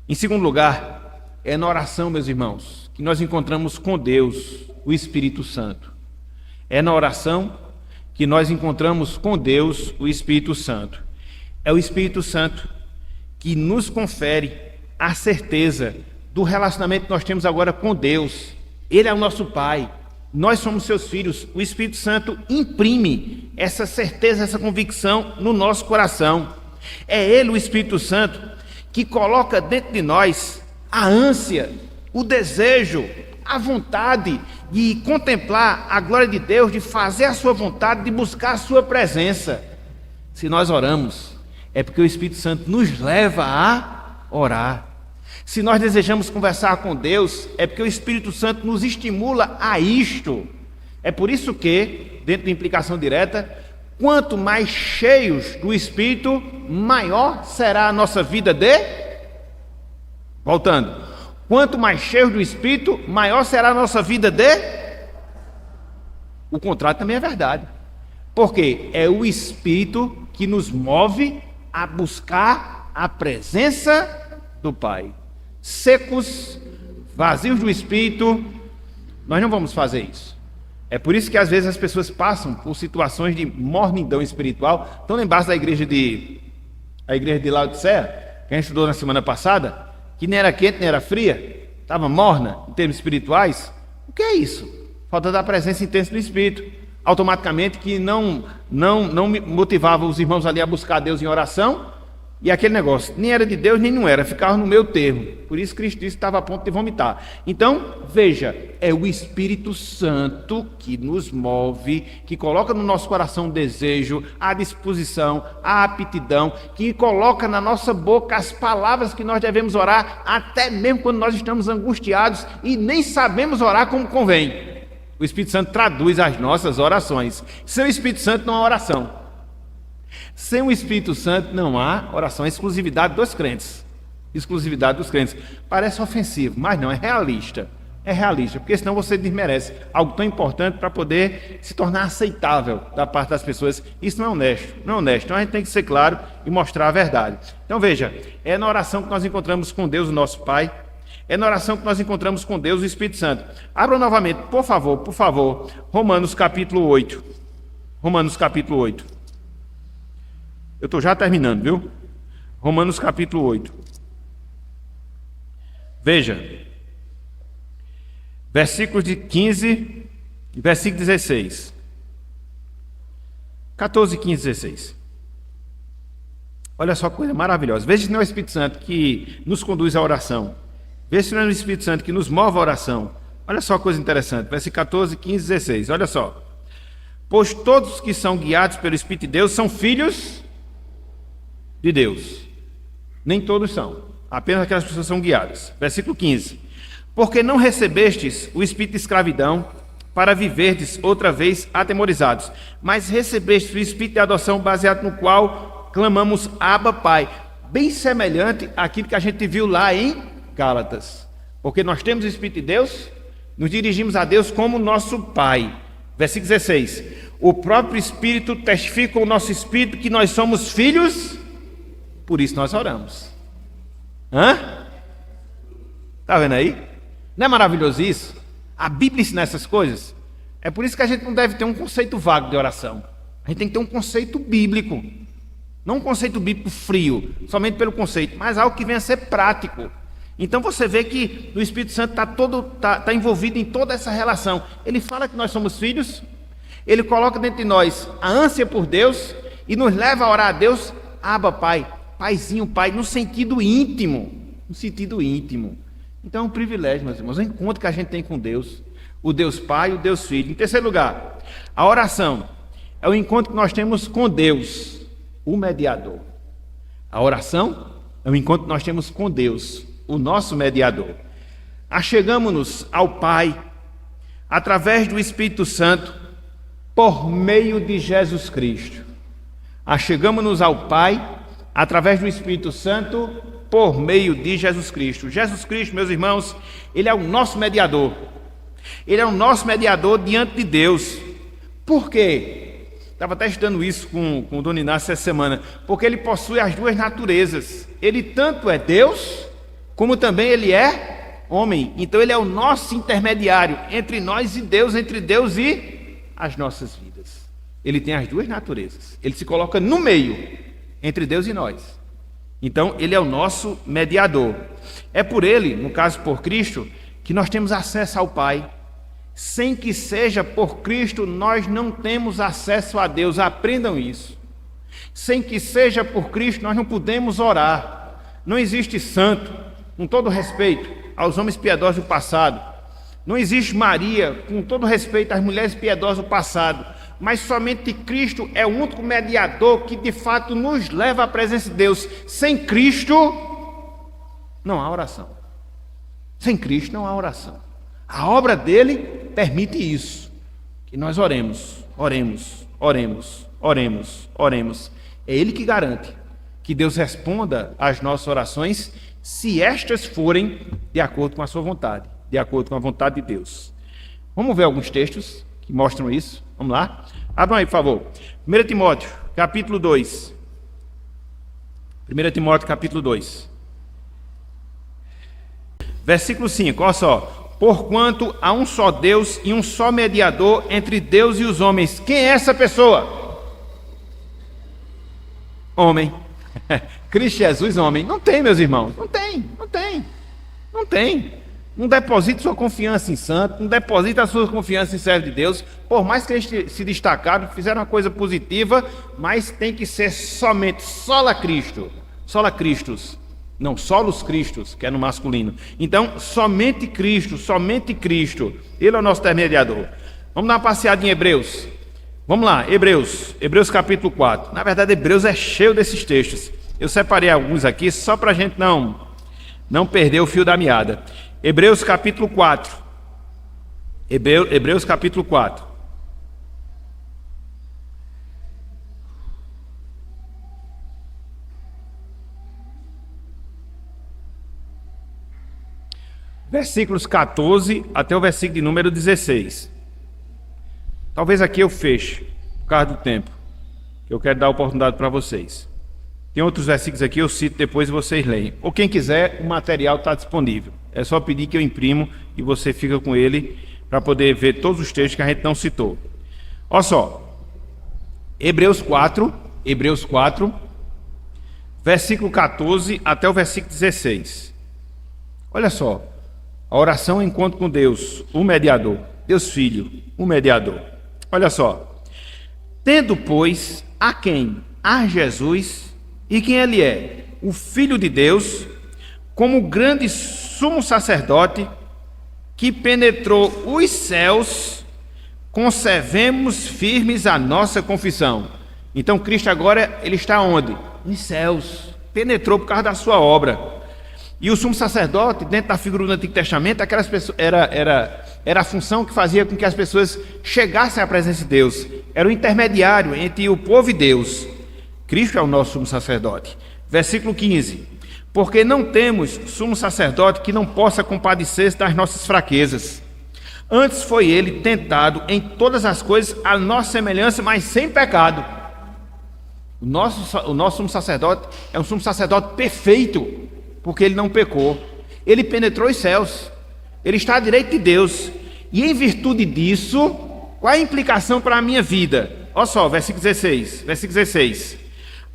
Em segundo lugar, é na oração, meus irmãos, que nós encontramos com Deus o Espírito Santo. É na oração que nós encontramos com Deus o Espírito Santo. É o Espírito Santo que nos confere a certeza do relacionamento que nós temos agora com Deus. Ele é o nosso Pai, nós somos seus filhos. O Espírito Santo imprime essa certeza, essa convicção no nosso coração. É Ele, o Espírito Santo, que coloca dentro de nós a ânsia, o desejo, a vontade de contemplar a glória de Deus, de fazer a sua vontade, de buscar a sua presença. Se nós oramos, é porque o Espírito Santo nos leva a orar. Se nós desejamos conversar com Deus, é porque o Espírito Santo nos estimula a isto. É por isso que, dentro da implicação direta, quanto mais cheios do Espírito, maior será a nossa vida de... Voltando. Quanto mais cheios do Espírito, maior será a nossa vida de... O contrário também é verdade. Porque é o Espírito que nos move a buscar a presença do Pai. Secos, vazios do Espírito, nós não vamos fazer isso. É por isso que às vezes as pessoas passam por situações de mornidão espiritual. Estão lembrados da igreja de A igreja de Laodiceia, que a gente estudou na semana passada, que nem era quente, nem era fria, estava morna em termos espirituais. O que é isso? Falta da presença intensa do Espírito. Automaticamente que não motivava os irmãos ali a buscar Deus em oração, e aquele negócio nem era de Deus nem não era, ficava no meio termo. Por isso Cristo disse que estava a ponto de vomitar. Então, veja, é o Espírito Santo que nos move, que coloca no nosso coração o desejo, a disposição, a aptidão, que coloca na nossa boca as palavras que nós devemos orar, até mesmo quando nós estamos angustiados e nem sabemos orar como convém. O Espírito Santo traduz as nossas orações. Sem o Espírito Santo não há oração. Sem o Espírito Santo não há oração. É exclusividade dos crentes. Exclusividade dos crentes. Parece ofensivo, mas não, é realista. É realista, porque senão você desmerece algo tão importante para poder se tornar aceitável da parte das pessoas. Isso não é honesto, não é honesto. Então a gente tem que ser claro e mostrar a verdade. Então veja, é na oração que nós encontramos com Deus, o nosso Pai. É na oração que nós encontramos com Deus, o Espírito Santo. Abram novamente, por favor, Romanos capítulo 8. Romanos capítulo 8. Eu estou já terminando, viu? Romanos capítulo 8. Veja, versículos de 15 e versículo 16. 14, 15, 16. Olha só que coisa maravilhosa. Veja se não é o Espírito Santo que nos conduz à oração. Veja se não é o Espírito Santo que nos move à oração. Olha só que coisa interessante. Versículo 14, 15, 16. Olha só. Pois todos que são guiados pelo Espírito de Deus são filhos de Deus. Nem todos são. Apenas aquelas pessoas são guiadas. Versículo 15. Porque não recebestes o espírito de escravidão para viverdes outra vez atemorizados, mas recebestes o espírito de adoção baseado no qual clamamos Abba, Pai. Bem semelhante àquilo que a gente viu lá em Gálatas. Porque nós temos o Espírito de Deus, nos dirigimos a Deus como nosso Pai. Versículo 16. O próprio Espírito testifica o nosso Espírito que nós somos filhos, por isso nós oramos. Está vendo aí? Não é maravilhoso isso? A Bíblia ensina essas coisas. É por isso que a gente não deve ter um conceito vago de oração. A gente tem que ter um conceito bíblico. Não um conceito bíblico frio, somente pelo conceito, mas algo que venha a ser prático. Então você vê que o Espírito Santo está envolvido em toda essa relação. Ele fala que nós somos filhos, ele coloca dentro de nós a ânsia por Deus e nos leva a orar a Deus, Abba, Pai, Paizinho, Pai, no sentido íntimo. No sentido íntimo. Então é um privilégio, meus irmãos, o encontro que a gente tem com Deus, o Deus Pai e o Deus Filho. Em terceiro lugar, a oração é o encontro que nós temos com Deus, o mediador. A oração é o encontro que nós temos com Deus, o nosso mediador. Achegamos-nos ao Pai através do Espírito Santo por meio de Jesus Cristo. Achegamos-nos ao Pai através do Espírito Santo por meio de Jesus Cristo. Jesus Cristo, meus irmãos, ele é o nosso mediador. Ele é o nosso mediador diante de Deus. Por quê? Estava até estudando isso com o Dona Inácio essa semana. Porque ele possui as duas naturezas. Ele tanto é Deus, como também ele é homem. Então ele é o nosso intermediário entre nós e Deus, entre Deus e as nossas vidas. Ele tem as duas naturezas. Ele se coloca no meio, entre Deus e nós. Então ele é o nosso mediador. É por ele, no caso por Cristo, que nós temos acesso ao Pai. Sem que seja por Cristo, nós não temos acesso a Deus. Aprendam isso. Sem que seja por Cristo, nós não podemos orar. Não existe santo, com todo respeito aos homens piedosos do passado. Não existe Maria, com todo respeito às mulheres piedosas do passado. Mas somente Cristo é o único mediador que de fato nos leva à presença de Deus. Sem Cristo, não há oração. Sem Cristo não há oração. A obra dele permite isso, que nós oremos. É ele que garante que Deus responda às nossas orações, se estas forem de acordo com a sua vontade, de acordo com a vontade de Deus. Vamos ver alguns textos que mostram isso. Vamos lá? Abram aí, por favor. 1 Timóteo, capítulo 2. 1 Timóteo, capítulo 2. Versículo 5, olha só. Porquanto há um só Deus e um só mediador entre Deus e os homens. Quem é essa pessoa? Homem. Cristo Jesus, homem. Não tem, meus irmãos. Não tem, não tem. Não tem. Não deposite sua confiança em santo, não deposite a sua confiança em servo de Deus, por mais que eles se destacaram, fizeram uma coisa positiva, mas tem que ser somente sola Cristo, sola Christus, não solos Cristos, que é no masculino. Então, somente Cristo, Ele é o nosso intermediador. Vamos dar uma passeada em Hebreus. Vamos lá, Hebreus capítulo 4. Na verdade, Hebreus é cheio desses textos. Eu separei alguns aqui só para a gente não perder o fio da meada. Hebreus capítulo 4. Hebreus capítulo 4. Versículos 14 até o versículo de número 16. Talvez aqui eu feche, por causa do tempo, que eu quero dar oportunidade para vocês. Tem outros versículos aqui, eu cito depois e vocês leem. Ou quem quiser, o material está disponível. É só pedir que eu imprimo e você fica com ele para poder ver todos os textos que a gente não citou. Olha só, Hebreus 4, versículo 14 até o versículo 16. Olha só, a oração é encontro com Deus, o mediador, Deus Filho, o mediador. Olha só, tendo, pois, a quem? A Jesus, e quem ele é? O Filho de Deus, como grande sumo sacerdote, que penetrou os céus, conservemos firmes a nossa confissão. Então Cristo agora, ele está onde? Nos céus, penetrou por causa da sua obra. E o sumo sacerdote, dentro da figura do Antigo Testamento, aquelas pessoas, era a função que fazia com que as pessoas chegassem à presença de Deus. Era o intermediário entre o povo e Deus. Cristo é o nosso sumo sacerdote. Versículo 15. Porque não temos sumo sacerdote que não possa compadecer-se das nossas fraquezas. Antes foi ele tentado em todas as coisas à nossa semelhança, mas sem pecado. O nosso sumo sacerdote é um sumo sacerdote perfeito, porque ele não pecou. Ele penetrou os céus. Ele está à direita de Deus. E em virtude disso, qual é a implicação para a minha vida? Olha só, versículo 16.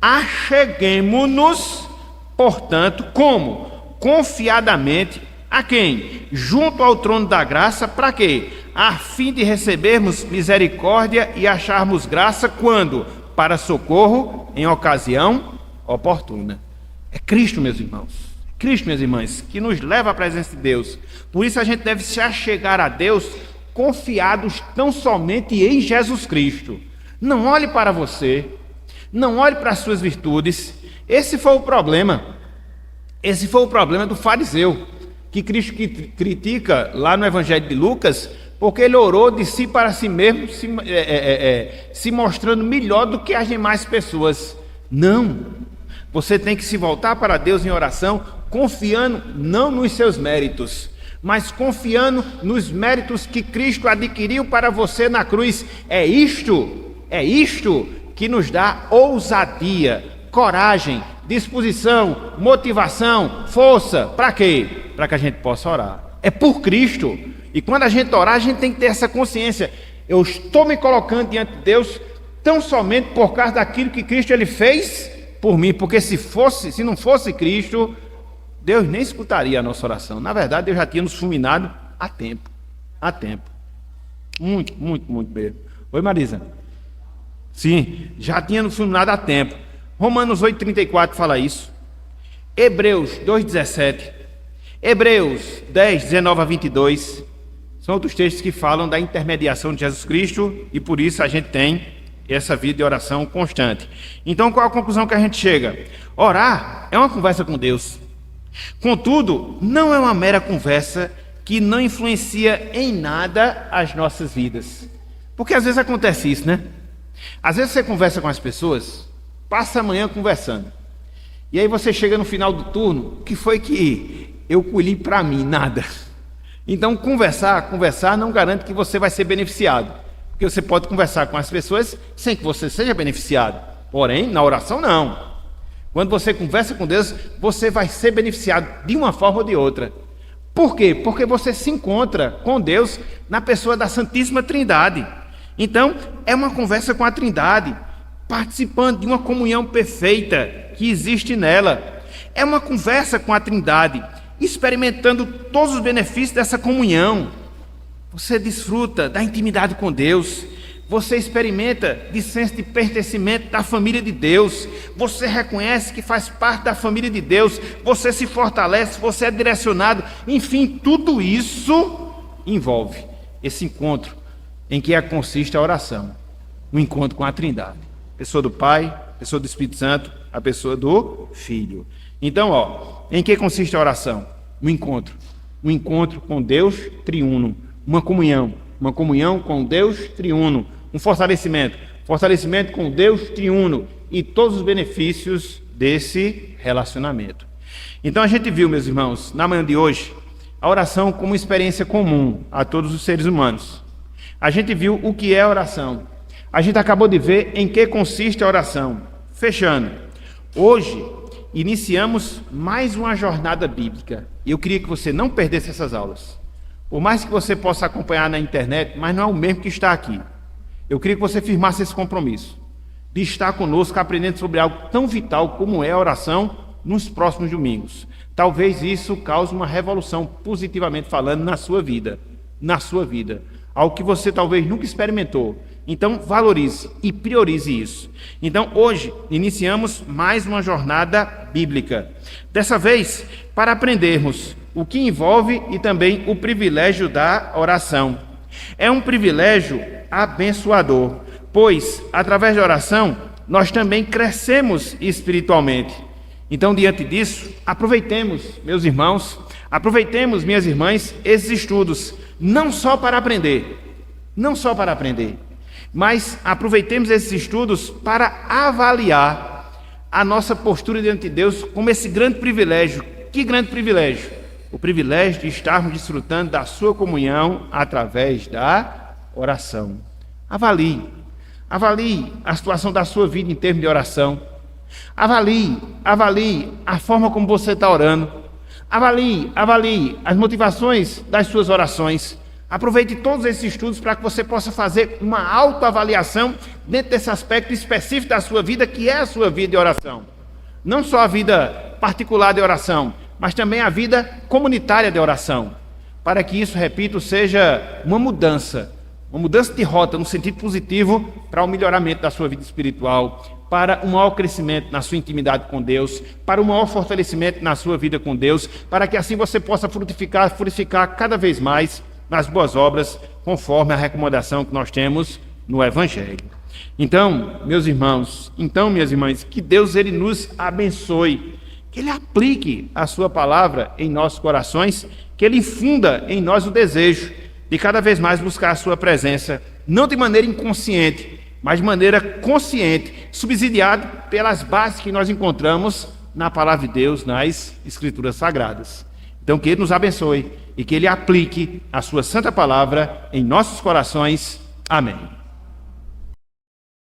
Acheguemo-nos, portanto, como? Confiadamente a quem? Junto ao trono da graça, para quê? A fim de recebermos misericórdia e acharmos graça quando? Para socorro em ocasião oportuna. É Cristo, meus irmãos. Cristo, minhas irmãs, que nos leva à presença de Deus. Por isso a gente deve se achegar a Deus confiados tão somente em Jesus Cristo. Não olhe para você, não olhe para as suas virtudes. Esse foi o problema do fariseu, que Cristo critica lá no Evangelho de Lucas, porque ele orou de si para si mesmo, se mostrando melhor do que as demais pessoas. Não, você tem que se voltar para Deus em oração, confiando não nos seus méritos, mas confiando nos méritos que Cristo adquiriu para você na cruz. É isto que nos dá ousadia, coragem, disposição, motivação, força. Para quê? Para que a gente possa orar. É por Cristo. E quando a gente orar, a gente tem que ter essa consciência. Eu estou me colocando diante de Deus tão somente por causa daquilo que Cristo ele fez por mim, porque se não fosse Cristo, Deus nem escutaria a nossa oração. Na verdade, Deus já tinha nos fulminado há tempo. Muito mesmo. Oi, Marisa. Sim, já tinha nos fulminado há tempo. Romanos 8,34 fala isso. Hebreus 2,17. Hebreus 10, 19 a 22. São outros textos que falam da intermediação de Jesus Cristo, e por isso a gente tem essa vida de oração constante. Então, qual a conclusão que a gente chega? Orar é uma conversa com Deus. Contudo, não é uma mera conversa que não influencia em nada as nossas vidas. Porque às vezes acontece isso, né? Às vezes você conversa com as pessoas, passa a manhã conversando, e aí você chega no final do turno, o que foi que eu colhi para mim? Nada. Então conversar não garante que você vai ser beneficiado, porque você pode conversar com as pessoas sem que você seja beneficiado. Porém, na oração não. Quando você conversa com Deus, você vai ser beneficiado de uma forma ou de outra. Por quê? Porque você se encontra com Deus na pessoa da Santíssima Trindade. Então, é uma conversa com a Trindade, participando de uma comunhão perfeita, que existe nela. É uma conversa com a Trindade, experimentando todos os benefícios dessa comunhão. Você desfruta da intimidade com Deus. Você experimenta de senso de pertencimento da família de Deus. Você reconhece que faz parte da família de Deus. Você se fortalece, você é direcionado. Enfim, tudo isso envolve esse encontro em que consiste a oração. Um encontro com a Trindade. Pessoa do Pai, pessoa do Espírito Santo, a pessoa do Filho. Então, em que consiste a oração? Um encontro com Deus triuno. Uma comunhão com Deus triuno. Um fortalecimento com Deus triuno e todos os benefícios desse relacionamento. Então a gente viu, meus irmãos, na manhã de hoje, a oração como uma experiência comum a todos os seres humanos. A gente viu o que é a oração. A gente acabou de ver em que consiste a oração. Fechando, hoje iniciamos mais uma jornada bíblica. E eu queria que você não perdesse essas aulas. Por mais que você possa acompanhar na internet, mas não é o mesmo que está aqui. Eu queria que você firmasse esse compromisso de estar conosco aprendendo sobre algo tão vital como é a oração nos próximos domingos. Talvez isso cause uma revolução, positivamente falando, na sua vida. Algo que você talvez nunca experimentou. Então, valorize e priorize isso. Então, hoje, iniciamos mais uma jornada bíblica. Dessa vez, para aprendermos o que envolve e também o privilégio da oração. É um privilégio abençoador, pois, através da oração, nós também crescemos espiritualmente. Então, diante disso, aproveitemos, meus irmãos, aproveitemos, minhas irmãs, esses estudos, não só para aprender, mas aproveitemos esses estudos para avaliar a nossa postura diante de Deus como esse grande privilégio. Que grande privilégio? O privilégio de estarmos desfrutando da sua comunhão através da oração. Avalie a situação da sua vida em termos de oração. Avalie a forma como você está orando. Avalie as motivações das suas orações. Aproveite todos esses estudos para que você possa fazer uma autoavaliação dentro desse aspecto específico da sua vida, que é a sua vida de oração. Não só a vida particular de oração, mas também a vida comunitária de oração. Para que isso, repito, seja uma mudança de rota no sentido positivo para o melhoramento da sua vida espiritual, para um maior crescimento na sua intimidade com Deus, para um maior fortalecimento na sua vida com Deus, para que assim você possa frutificar cada vez mais nas boas obras, conforme a recomendação que nós temos no Evangelho. Então, meus irmãos, minhas irmãs, que Deus ele nos abençoe, que Ele aplique a sua palavra em nossos corações, que Ele infunda em nós o desejo de cada vez mais buscar a sua presença, não de maneira inconsciente, mas de maneira consciente, subsidiado pelas bases que nós encontramos na palavra de Deus, nas Escrituras Sagradas. Então, que Ele nos abençoe e que Ele aplique a sua santa palavra em nossos corações. Amém.